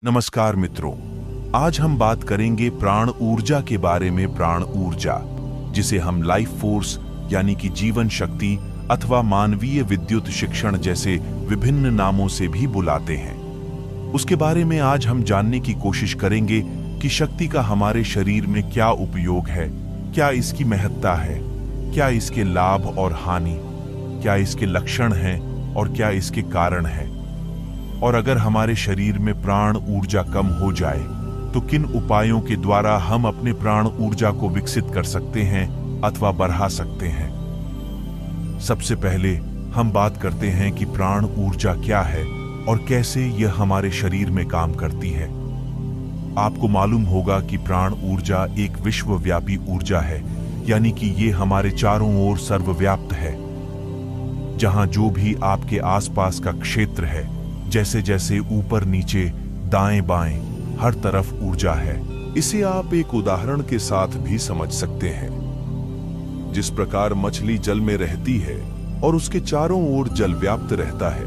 नमस्कार मित्रों, आज हम बात करेंगे प्राण ऊर्जा के बारे में। प्राण ऊर्जा, जिसे हम लाइफ फोर्स यानी कि जीवन शक्ति अथवा मानवीय विद्युत शिक्षण जैसे विभिन्न नामों से भी बुलाते हैं, उसके बारे में आज हम जानने की कोशिश करेंगे कि शक्ति का हमारे शरीर में क्या उपयोग है, क्या इसकी महत्ता है, क्या इसके लाभ और हानि, क्या इसके लक्षण हैं और क्या इसके कारण हैं, और अगर हमारे शरीर में प्राण ऊर्जा कम हो जाए तो किन उपायों के द्वारा हम अपने प्राण ऊर्जा को विकसित कर सकते हैं अथवा बढ़ा सकते हैं। सबसे पहले हम बात करते हैं कि प्राण ऊर्जा क्या है और कैसे यह हमारे शरीर में काम करती है। आपको मालूम होगा कि प्राण ऊर्जा एक विश्वव्यापी ऊर्जा है, यानी कि ये हमारे चारों ओर सर्वव्याप्त है। जहां जो भी आपके आसपास का क्षेत्र है, जैसे जैसे ऊपर नीचे दाएं बाएं हर तरफ ऊर्जा है। इसे आप एक उदाहरण के साथ भी समझ सकते हैं। जिस प्रकार मछली जल में रहती है और उसके चारों ओर जल व्याप्त रहता है,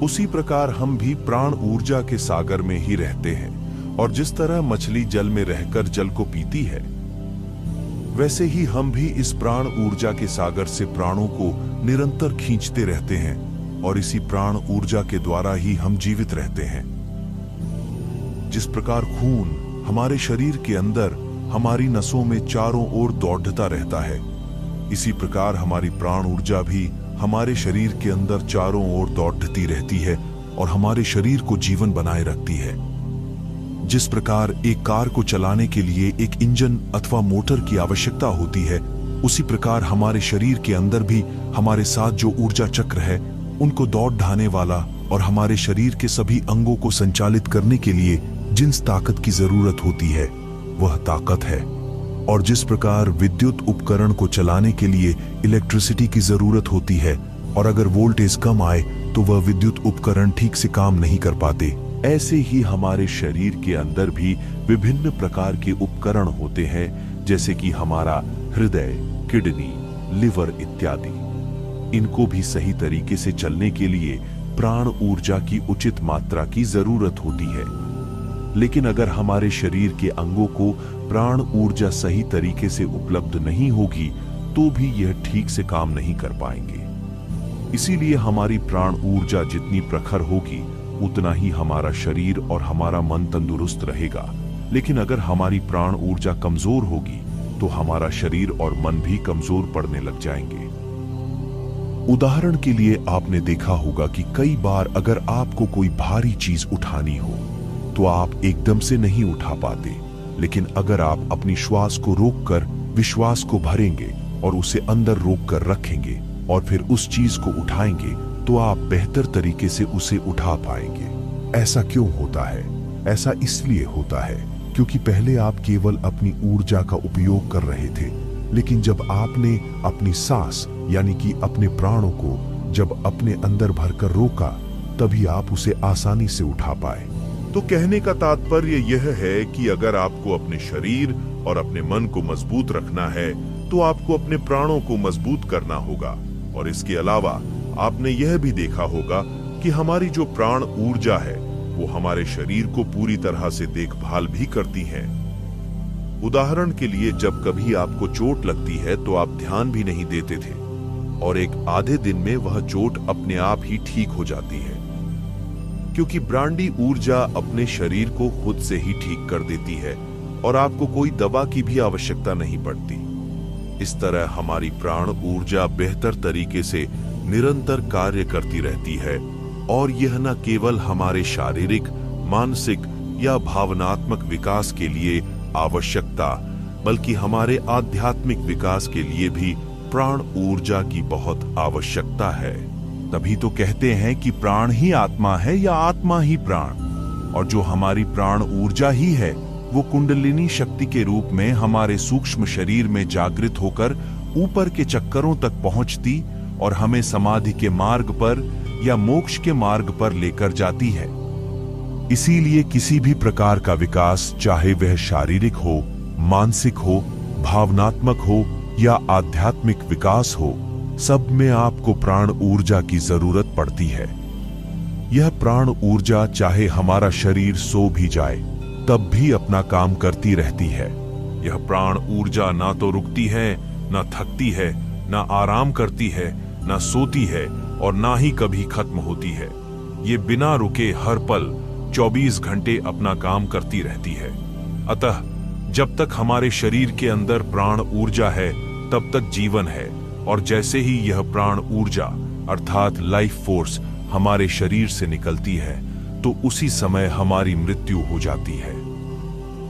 उसी प्रकार हम भी प्राण ऊर्जा के सागर में ही रहते हैं। और जिस तरह मछली जल में रहकर जल को पीती है, वैसे ही हम भी इस प्राण ऊर्जा के सागर से प्राणों को निरंतर खींचते रहते हैं और इसी प्राण ऊर्जा के द्वारा ही हम जीवित रहते हैं। जिस प्रकार खून हमारे शरीर के अंदर हमारी नसों में चारों ओर दौड़ता रहता है, इसी प्रकार हमारी प्राण ऊर्जा भी हमारे शरीर के अंदर चारों ओर दौड़ती रहती है और हमारे शरीर को जीवन बनाए रखती है। जिस प्रकार एक कार को चलाने के लिए एक इंजन अथवा मोटर की आवश्यकता होती है, उसी प्रकार हमारे शरीर के अंदर भी हमारे साथ जो ऊर्जा चक्र है, उनको दौड़ ढाने वाला और हमारे शरीर के सभी अंगों को संचालित करने के लिए जिस ताकत की जरूरत होती है, वह ताकत है। और जिस प्रकार विद्युत उपकरण को चलाने के लिए इलेक्ट्रिसिटी की जरूरत होती है, और अगर वोल्टेज कम आए तो वह विद्युत उपकरण ठीक से काम नहीं कर पाते, ऐसे ही हमारे शरीर के अंदर भी विभिन्न प्रकार के उपकरण होते हैं, जैसे कि हमारा हृदय, किडनी, लिवर इत्यादि। इनको भी सही तरीके से चलने के लिए प्राण ऊर्जा की उचित मात्रा की जरूरत होती है। लेकिन अगर हमारे शरीर के अंगों को प्राण ऊर्जा सही तरीके से उपलब्ध नहीं होगी, तो भी यह ठीक से काम नहीं कर पाएंगे। इसीलिए हमारी प्राण ऊर्जा जितनी प्रखर होगी, उतना ही हमारा शरीर और हमारा मन तंदुरुस्त रहेगा। लेकिन अगर हमारी प्राण ऊर्जा कमजोर होगी, तो हमारा शरीर और मन भी कमजोर पड़ने लग जाएंगे। उदाहरण के लिए आपने देखा होगा कि कई बार अगर आपको कोई भारी चीज उठानी हो, तो आप एकदम से नहीं उठा पाते। लेकिन अगर आप अपनी श्वास को रोककर विश्वास को भरेंगे और उसे अंदर रोककर रखेंगे और फिर उस चीज को उठाएंगे, तो आप बेहतर तरीके से उसे उठा पाएंगे। ऐसा क्यों होता है? ऐसा इसलिए होता है क्योंकि पहले आप केवल अपनी ऊर्जा का उपयोग कर रहे थे, लेकिन जब आपने अपनी सांस यानी कि अपने प्राणों को जब अपने अंदर भरकर रोका, तभी आप उसे आसानी से उठा पाए। तो कहने का तात्पर्य यह है कि अगर आपको अपने शरीर और अपने मन को मजबूत रखना है, तो आपको अपने प्राणों को मजबूत करना होगा। और इसके अलावा आपने यह भी देखा होगा कि हमारी जो प्राण ऊर्जा है, वो हमारे शरीर को पूरी तरह से देखभाल भी करती है। उदाहरण के लिए, जब कभी आपको चोट लगती है तो आप ध्यान भी नहीं देते थे, और एक आधे दिन में वह चोट अपने आप ही ठीक हो जाती है, क्योंकि ब्रांडी ऊर्जा अपने शरीर को खुद से ही ठीक कर देती है और आपको कोई दवा की भी आवश्यकता नहीं पड़ती। इस तरह हमारी प्राण ऊर्जा बेहतर तरीके से निरंतर कार्य करती रहती है, और यह न केवल हमारे शारीरिक, मानसिक या भावनात्मक विकास के लिए आवश्यकता, बल्कि हमारे आध्यात्मिक विकास के लिए भी प्राण ऊर्जा की बहुत आवश्यकता है। तभी तो कहते हैं कि प्राण ही आत्मा है या आत्मा ही प्राण। और जो हमारी प्राण ऊर्जा ही है, वो कुंडलिनी शक्ति के रूप में हमारे सूक्ष्म शरीर में जागृत होकर ऊपर के चक्करों तक पहुंचती और हमें समाधि के मार्ग पर या मोक्ष के मार्ग पर लेकर जाती है। इसीलिए किसी भी प्रकार का विकास, चाहे वह शारीरिक हो, मानसिक हो, भावनात्मक हो या आध्यात्मिक विकास हो, सब में आपको प्राण ऊर्जा की जरूरत पड़ती है। यह प्राण ऊर्जा चाहे हमारा शरीर सो भी जाए तब भी अपना काम करती रहती है। यह प्राण ऊर्जा ना तो रुकती है, ना थकती है, ना आराम करती है, ना सोती है और ना ही कभी खत्म होती है। ये बिना रुके हर पल 24 घंटे अपना काम करती रहती है। अतः जब तक हमारे शरीर के अंदर प्राण ऊर्जा है तब तक जीवन है, और जैसे ही यह प्राण ऊर्जा अर्थात लाइफ फोर्स हमारे शरीर से निकलती है तो उसी समय हमारी मृत्यु हो जाती है।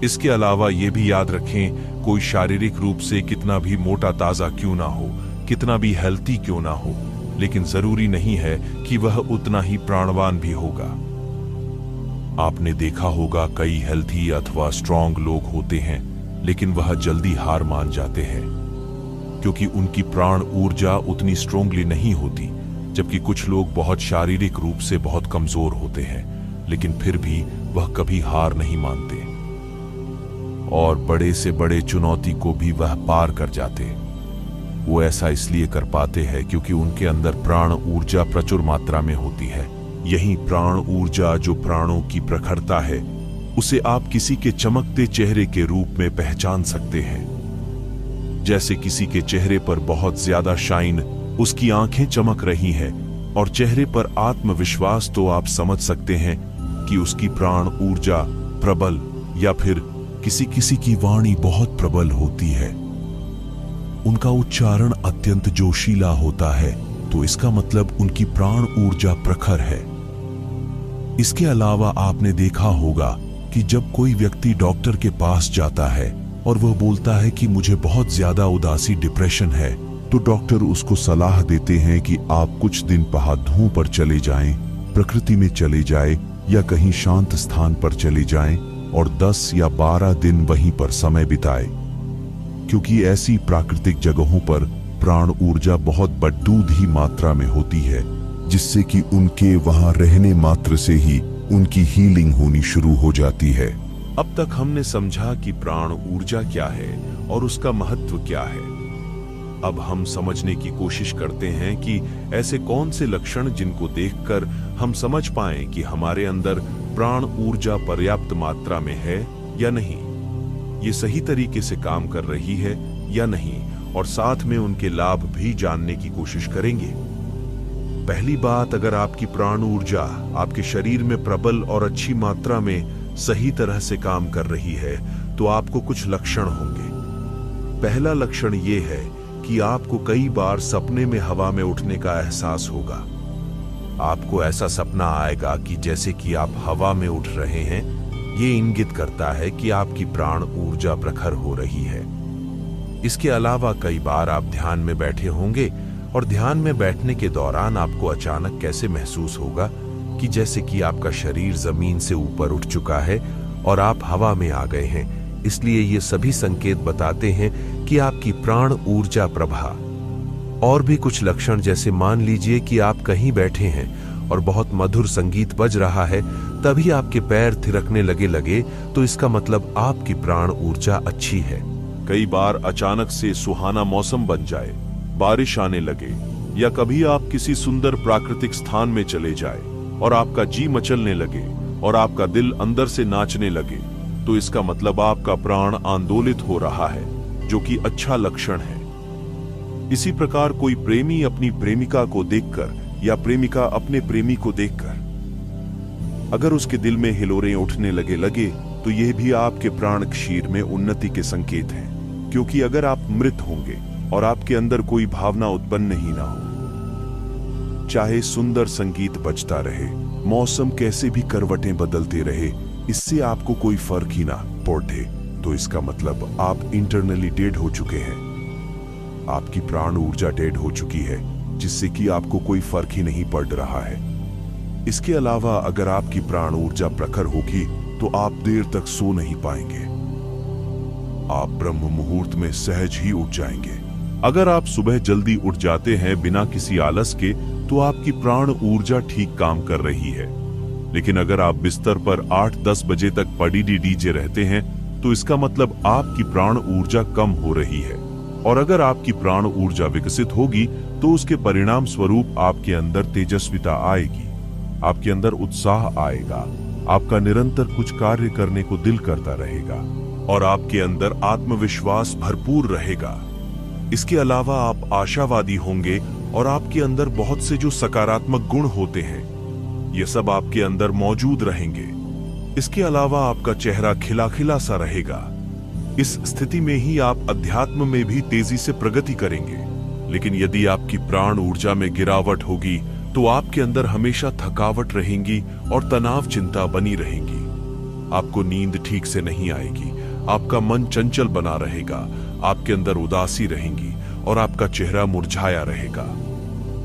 इसके अलावा यह भी याद रखें, कोई शारीरिक रूप से कितना भी मोटा ताजा क्यों ना हो, कितना भी हेल्थी क्यों ना हो, लेकिन जरूरी नहीं है कि वह उतना ही प्राणवान भी होगा। आपने देखा होगा कई हेल्थी अथवा स्ट्रांग लोग होते हैं, लेकिन वह जल्दी हार मान जाते हैं क्योंकि उनकी प्राण ऊर्जा उतनी स्ट्रांगली नहीं होती। जबकि कुछ लोग बहुत शारीरिक रूप से बहुत कमजोर होते हैं, लेकिन फिर भी वह कभी हार नहीं मानते और बड़े से बड़े चुनौती को भी वह पार कर जाते। वो ऐसा इसलिए कर पाते हैं क्योंकि उनके अंदर प्राण ऊर्जा प्रचुर मात्रा में होती है। यही प्राण ऊर्जा जो प्राणों की प्रखरता है, उसे आप किसी के चमकते चेहरे के रूप में पहचान सकते हैं। जैसे किसी के चेहरे पर बहुत ज्यादा शाइन, उसकी आंखें चमक रही हैं और चेहरे पर आत्मविश्वास, तो आप समझ सकते हैं कि उसकी प्राण ऊर्जा प्रबल, या फिर किसी किसी की वाणी बहुत प्रबल होती है, उनका उच्चारण अत्यंत जोशीला होता है, तो इसका मतलब उनकी प्राण ऊर्जा प्रखर है। इसके अलावा आपने देखा होगा कि जब कोई व्यक्ति डॉक्टर के पास जाता है और वह बोलता है कि मुझे बहुत ज्यादा उदासी डिप्रेशन है, तो डॉक्टर उसको सलाह देते हैं कि आप कुछ दिन पहाड़ों पर चले जाएं, प्रकृति में चले जाएं या कहीं शांत स्थान पर चले जाएं और 10 या 12 दिन वहीं पर समय बिताएं, क्योंकि ऐसी प्राकृतिक जगहों पर प्राण ऊर्जा बहुत बड़ूद ही मात्रा में होती है, जिससे कि उनके वहां रहने मात्र से ही उनकी हीलिंग होनी शुरू हो जाती है। अब तक हमने समझा कि प्राण ऊर्जा क्या है और उसका महत्व क्या है। अब हम समझने की कोशिश करते हैं कि ऐसे कौन से लक्षण जिनको देखकर हम समझ पाएं कि हमारे अंदर प्राण ऊर्जा पर्याप्त मात्रा में है या नहीं, ये सही तरीके से काम कर रही है या नहीं, और साथ में उनके लाभ भी जानने की कोशिश करेंगे। पहली बात, अगर आपकी प्राण ऊर्जा आपके शरीर में प्रबल और अच्छी मात्रा में सही तरह से काम कर रही है तो आपको कुछ लक्षण होंगे। पहला लक्षण ये है कि आपको कई बार सपने में हवा में उठने का एहसास होगा। आपको ऐसा सपना आएगा कि जैसे कि आप हवा में उठ रहे हैं। ये इंगित करता है कि आपकी प्राण ऊर्जा प्रखर हो रही है। इसके अलावा कई बार आप ध्यान में बैठे होंगे और ध्यान में बैठने के दौरान आपको अचानक कैसे महसूस होगा कि जैसे कि आपका शरीर जमीन से ऊपर उठ चुका है और आप हवा में आ गए हैं। इसलिए ये सभी संकेत बताते हैं कि आपकी प्राण ऊर्जा प्रभा। और भी कुछ लक्षण, जैसे मान लीजिए कि आप कहीं बैठे हैं और बहुत मधुर संगीत बज रहा है, तभी आपके पैर थिरकने लगे तो इसका मतलब आपकी प्राण ऊर्जा अच्छी है। कई बार अचानक से सुहाना मौसम बन जाए, बारिश आने लगे, या कभी आप किसी सुंदर प्राकृतिक स्थान में चले जाए और आपका जी मचलने लगे और आपका दिल अंदर से नाचने लगे, तो इसका मतलब आपका प्राण आंदोलित हो रहा है, जो कि अच्छा लक्षण है। इसी प्रकार कोई प्रेमी अपनी प्रेमिका को देखकर या प्रेमिका अपने प्रेमी को देखकर अगर उसके दिल में हिलोरें उठने लगे तो यह भी आपके प्राण क्षीर में उन्नति के संकेत हैं, क्योंकि अगर आप मृत होंगे और आपके अंदर कोई भावना उत्पन्न ही ना हो, चाहे सुंदर संगीत बजता रहे, मौसम कैसे भी करवटें बदलते रहे, इससे आपको कोई फर्क ही ना पड़े, तो इसका मतलब आप इंटरनली डेड हो चुके हैं। आपकी प्राण ऊर्जा डेड हो चुकी है, जिससे कि आपको कोई फर्क ही नहीं पड़ रहा है। इसके अलावा अगर आपकी प्राण ऊर्जा प्रखर होगी तो आप देर तक सो नहीं पाएंगे। आप ब्रह्म मुहूर्त में सहज ही उठ जाएंगे। अगर आप सुबह जल्दी उठ जाते हैं बिना किसी आलस के, तो आपकी प्राण ऊर्जा ठीक काम कर रही है। लेकिन अगर आप बिस्तर पर 8-10 बजे तक पड़ी डीजे रहते हैं, तो इसका मतलब आपकी प्राण ऊर्जा कम हो रही है। और अगर आपकी प्राण ऊर्जा विकसित होगी तो उसके परिणाम स्वरूप आपके अंदर तेजस्विता आएगी, आपके अंदर उत्साह आएगा, आपका निरंतर कुछ कार्य करने को दिल करता रहेगा और आपके अंदर आत्मविश्वास भरपूर रहेगा। इसके अलावा आप आशावादी होंगे और आपके अंदर बहुत से जो सकारात्मक गुण होते हैं ये सब आपके अंदर मौजूद रहेंगे। इसके अलावा आपका चेहरा खिला खिला सा रहेगा। इस स्थिति में ही आप अध्यात्म में भी तेजी से प्रगति करेंगे। लेकिन यदि आपकी प्राण ऊर्जा में गिरावट होगी तो आपके अंदर हमेशा थकावट रहेगी और तनाव चिंता बनी रहेगी। आपको नींद ठीक से नहीं आएगी, आपका मन चंचल बना रहेगा, आपके अंदर उदासी रहेंगी और आपका चेहरा मुरझाया रहेगा।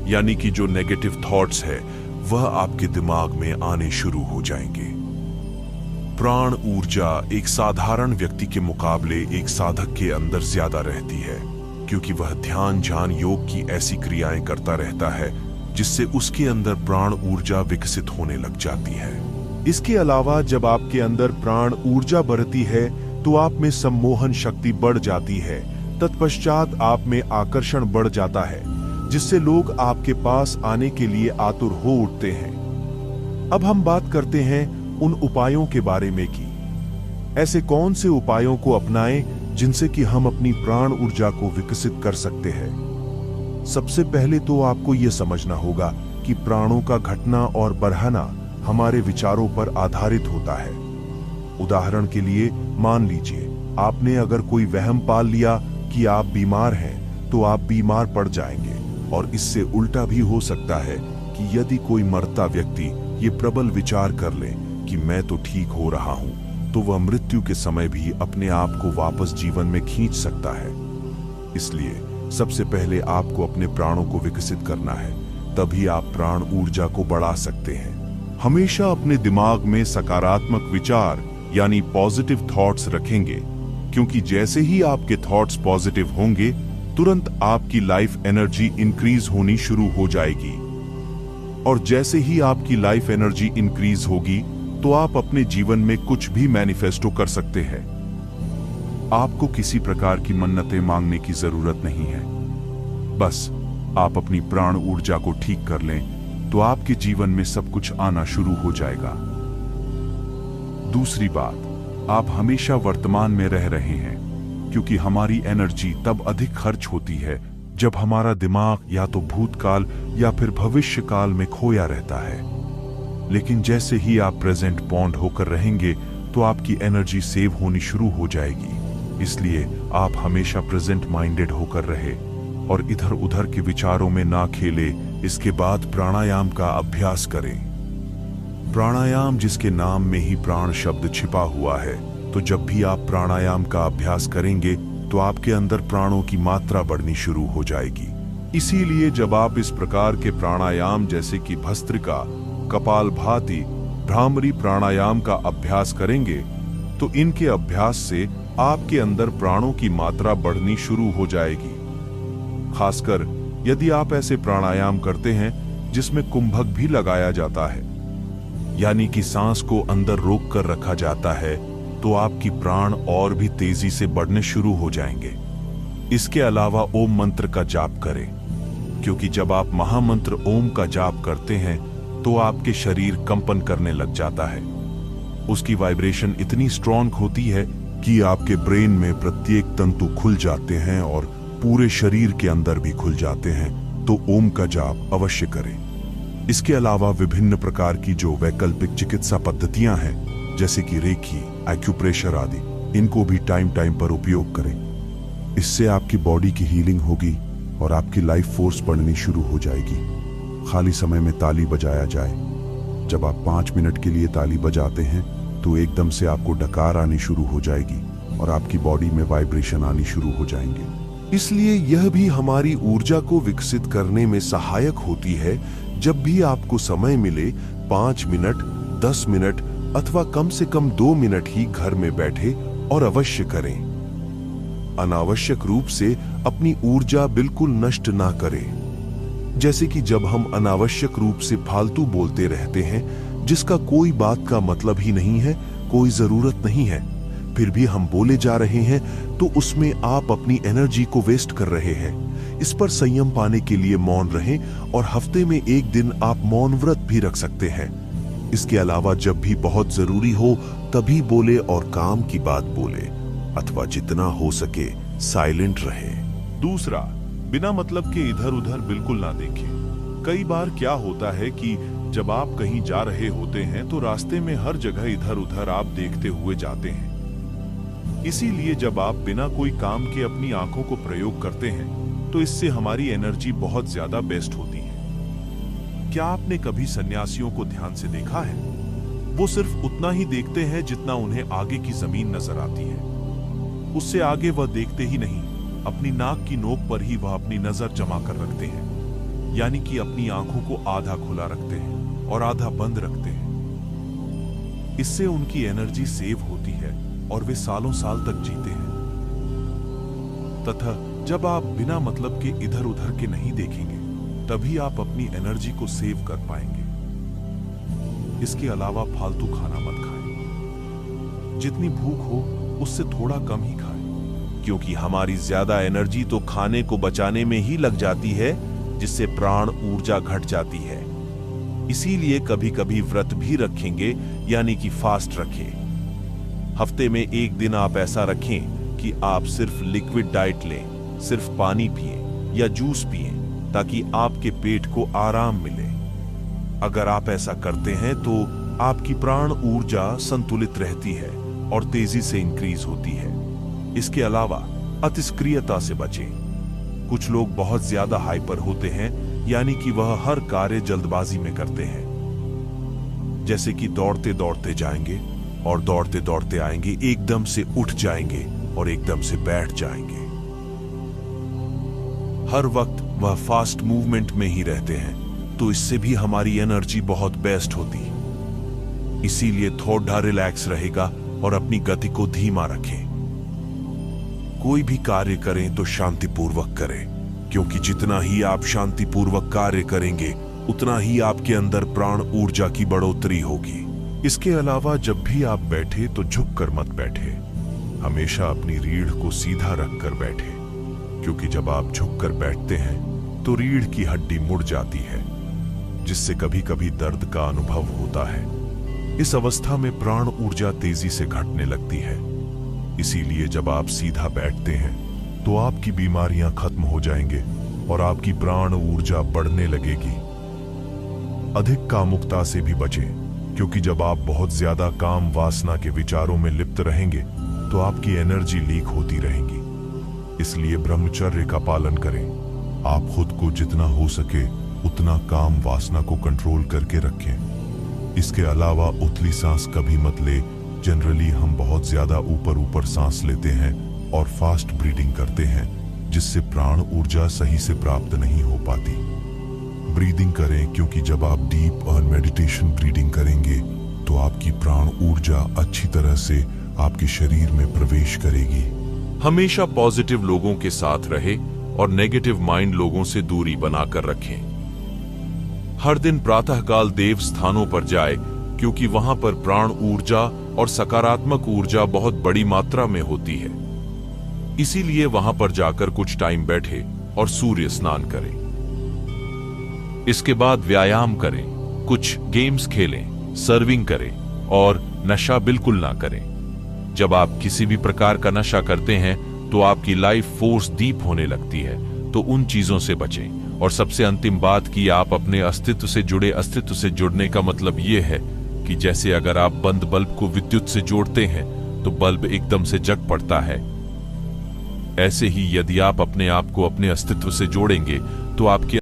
यानी कि जो नेगेटिव थॉट्स है वह आपके दिमाग में आने शुरू हो जाएंगे। प्राण ऊर्जा एक साधारण व्यक्ति के मुकाबले एक साधक के अंदर ज्यादा रहती है, क्योंकि वह ध्यान ध्यान योग की ऐसी क्रियाएं करता रहता है जिससे उसके अंदर प्राण ऊर्जा विकसित होने लग जाती है। इसके अलावा जब आपके अंदर प्राण ऊर्जा बढ़ती है तो आप में सम्मोहन शक्ति बढ़ जाती है। तत्पश्चात आप में आकर्षण बढ़ जाता है, जिससे लोग आपके पास आने के लिए आतुर हो उठते हैं। अब हम बात करते हैं उन उपायों के बारे में कि ऐसे कौन से उपायों को अपनाएं जिनसे कि हम अपनी प्राण ऊर्जा को विकसित कर सकते हैं। सबसे पहले तो आपको यह समझना होगा कि प्राणों का घटना और बढ़ना हमारे विचारों पर आधारित होता है। उदाहरण के लिए मान लीजिए आपने अगर कोई वहम पाल लिया कि आप बीमार हैं तो आप बीमार पड़ जाएंगे, और इससे उल्टा भी हो सकता है कि यदि कोई मरता व्यक्ति ये प्रबल विचार कर ले कि मैं तो ठीक हो रहा हूं, तो वह मृत्यु के समय भी अपने आप को वापस जीवन में खींच सकता है। इसलिए सबसे पहले आपको अपने प्राणों को विकसित करना है, तभी आप प्राण ऊर्जा को बढ़ा सकते हैं। हमेशा अपने दिमाग में सकारात्मक विचार यानी पॉजिटिव थॉट्स रखेंगे, क्योंकि जैसे ही आपके थॉट्स पॉजिटिव होंगे तुरंत आपकी लाइफ एनर्जी इंक्रीज होनी शुरू हो जाएगी। और जैसे ही आपकी लाइफ एनर्जी इंक्रीज होगी तो आप अपने जीवन में कुछ भी मैनिफेस्टो कर सकते हैं। आपको किसी प्रकार की मन्नतें मांगने की जरूरत नहीं है। बस आप अपनी प्राण ऊर्जा को ठीक कर लें तो आपके जीवन में सब कुछ आना शुरू हो जाएगा। दूसरी बात, आप हमेशा वर्तमान में रह रहे हैं, क्योंकि हमारी एनर्जी तब अधिक खर्च होती है जब हमारा दिमाग या तो भूतकाल या फिर भविष्य काल में खोया रहता है। लेकिन जैसे ही आप प्रेजेंट बॉन्ड होकर रहेंगे तो आपकी एनर्जी सेव होनी शुरू हो जाएगी। इसलिए आप हमेशा प्रेजेंट माइंडेड होकर रहे और इधर उधर के विचारों में ना खेले। इसके बाद प्राणायाम का अभ्यास करें। प्राणायाम जिसके नाम में ही प्राण शब्द छिपा हुआ है, तो जब भी आप प्राणायाम का अभ्यास करेंगे तो आपके अंदर प्राणों की मात्रा बढ़नी शुरू हो जाएगी। इसीलिए जब आप इस प्रकार के प्राणायाम जैसे कि भस्त्रिका, कपालभाति, भ्रामरी प्राणायाम का अभ्यास करेंगे तो इनके अभ्यास से आपके अंदर प्राणों की मात्रा बढ़नी शुरू हो जाएगी। खासकर यदि आप ऐसे प्राणायाम करते हैं जिसमें कुंभक भी लगाया जाता है, यानी कि सांस को अंदर रोक कर रखा जाता है, तो आपकी प्राण और भी तेजी से बढ़ने शुरू हो जाएंगे। इसके अलावा ओम मंत्र का जाप करें, क्योंकि जब आप महामंत्र ओम का जाप करते हैं तो आपके शरीर कंपन करने लग जाता है। उसकी वाइब्रेशन इतनी स्ट्रॉन्ग होती है कि आपके ब्रेन में प्रत्येक तंतु खुल जाते हैं और पूरे शरीर के अंदर भी खुल जाते हैं। तो ओम का जाप अवश्य करें। इसके अलावा विभिन्न प्रकार की जो वैकल्पिक चिकित्सा पद्धतियां हैं, जैसे कि रेकी, एक्यूप्रेशर आदि, इनको भी टाइम टाइम पर उपयोग करें। इससे आपकी बॉडी की हीलिंग होगी और आपकी लाइफ फोर्स बढ़नी शुरू हो जाएगी। खाली समय में ताली बजाया जाए। जब आप 5 मिनट के लिए ताली बजाते हैं तो एकदम से आपको डकार आनी शुरू हो जाएगी और आपकी बॉडी में वाइब्रेशन आनी शुरू हो जाएंगे। इसलिए यह भी हमारी ऊर्जा को विकसित करने में सहायक होती है। जब भी आपको समय मिले 5 मिनट, 10 मिनट अथवा कम से कम 2 मिनट ही घर में बैठे और अवश्य करें। अनावश्यक रूप से अपनी ऊर्जा बिल्कुल नष्ट ना करें। जैसे कि जब हम अनावश्यक रूप से फालतू बोलते रहते हैं जिसका कोई बात का मतलब ही नहीं है, कोई जरूरत नहीं है, फिर भी हम बोले जा रहे हैं तो उसमें आप अपनी एनर्जी को वेस्ट कर रहे हैं। इस पर संयम पाने के लिए मौन रहें और हफ्ते में एक दिन आप मौन व्रत भी रख सकते हैं। इसके अलावा जब भी बहुत जरूरी हो तभी बोले और काम की बात बोले, अथवा जितना हो सके साइलेंट रहे। दूसरा, बिना मतलब के इधर उधर बिल्कुल ना देखें। कई बार क्या होता है कि जब आप कहीं जा रहे होते हैं तो रास्ते में हर जगह इधर उधर आप देखते हुए जाते हैं। इसीलिए जब आप बिना कोई काम के अपनी आंखों को प्रयोग करते हैं तो इससे हमारी एनर्जी बहुत ज्यादा बेस्ट होती है। क्या आपने कभी सन्यासियों को ध्यान से देखा है? वो सिर्फ उतना ही देखते हैं जितना उन्हें आगे की जमीन नजर आती है। उससे आगे वह देखते ही नहीं। अपनी नाक की नोक पर ही वह अपनी नजर जमा कर रखते हैं, यानी कि अपनी आंखों को आधा खुला रखते हैं और आधा बंद रखते हैं। इससे उनकी एनर्जी सेव होती है और वे सालों साल तक जीते हैं। तथा जब आप बिना मतलब के इधर उधर के नहीं देखेंगे तभी आप अपनी एनर्जी को सेव कर पाएंगे। इसके अलावा फालतू खाना मत खाएं। जितनी भूख हो उससे थोड़ा कम ही खाएं, क्योंकि हमारी ज्यादा एनर्जी तो खाने को बचाने में ही लग जाती है, जिससे प्राण ऊर्जा घट जाती है। इसीलिए कभी कभी व्रत भी रखेंगे, यानी कि फास्ट रखें। हफ्ते में एक दिन आप ऐसा रखें कि आप सिर्फ लिक्विड डाइट लें, सिर्फ पानी पिएं या जूस पिएं, ताकि आपके पेट को आराम मिले। अगर आप ऐसा करते हैं तो आपकी प्राण ऊर्जा संतुलित रहती है और तेजी से इंक्रीज होती है। इसके अलावा अतिस्क्रियता से बचें। कुछ लोग बहुत ज्यादा हाइपर होते हैं, यानी कि वह हर कार्य जल्दबाजी में करते हैं। जैसे कि दौड़ते दौड़ते जाएंगे और दौड़ते दौड़ते आएंगे, एकदम से उठ जाएंगे और एकदम से बैठ जाएंगे। हर वक्त वह फास्ट मूवमेंट में ही रहते हैं, तो इससे भी हमारी एनर्जी बहुत बेस्ट होती। इसीलिए थोड़ा रिलैक्स रहेगा और अपनी गति को धीमा रखें। कोई भी कार्य करें तो शांतिपूर्वक करें, क्योंकि जितना ही आप शांतिपूर्वक कार्य करेंगे उतना ही आपके अंदर प्राण ऊर्जा की बढ़ोतरी होगी। इसके अलावा जब भी आप बैठे तो झुककर मत बैठे, हमेशा अपनी रीढ़ को सीधा रखकर बैठे, क्योंकि जब आप झुककर बैठते हैं तो रीढ़ की हड्डी मुड़ जाती है, जिससे कभी कभी दर्द का अनुभव होता है। इस अवस्था में प्राण ऊर्जा तेजी से घटने लगती है। इसीलिए जब आप सीधा बैठते हैं तो आपकी बीमारियां खत्म हो जाएंगे और आपकी प्राण ऊर्जा बढ़ने लगेगी। अधिक कामुकता से भी बचें, क्योंकि जब आप बहुत ज्यादा काम वासना के विचारों में लिप्त रहेंगे तो आपकी एनर्जी लीक होती रहेगी। इसलिए ब्रह्मचर्य का पालन करें। आप खुद को जितना हो सके उतना काम वासना को कंट्रोल करके रखें। इसके अलावा उथली सांस कभी मत ले। जनरली हम बहुत ज्यादा ऊपर सांस लेते हैं और फास्ट ब्रीदिंग करते हैं, जिससे प्राण ऊर्जा सही से प्राप्त नहीं हो पाती। ब्रीदिंग करें, क्योंकि जब आप डीप और मेडिटेशन ब्रीदिंग करेंगे तो आपकी प्राण ऊर्जा अच्छी तरह से आपके शरीर में प्रवेश करेगी। हमेशा पॉजिटिव लोगों के साथ रहे और नेगेटिव माइंड लोगों से दूरी बनाकर रखें। हर दिन प्रातःकाल देव स्थानों पर जाए, क्योंकि वहां पर प्राण ऊर्जा और सकारात्मक ऊर्जा बहुत बड़ी मात्रा में होती है। इसीलिए वहां पर जाकर कुछ टाइम बैठे और सूर्य स्नान करें। इसके बाद व्यायाम करें, कुछ गेम्स खेलें, सर्विंग करें और नशा बिल्कुल ना करें। जब आप किसी भी प्रकार का नशा करते हैं तो आपकी लाइफ फोर्स डीप होने लगती है, तो उन चीजों से बचें। और सबसे अंतिम बात कि आप अपने अस्तित्व से जुड़े। अस्तित्व से जुड़ने का मतलब यह है कि जैसे अगर आप बंद बल्ब को विद्युत से जोड़ते हैं तो बल्ब एकदम से जग पड़ता है। ऐसे ही यदि आप अपने आप को अपने अस्तित्व से जोड़ेंगे तो आपके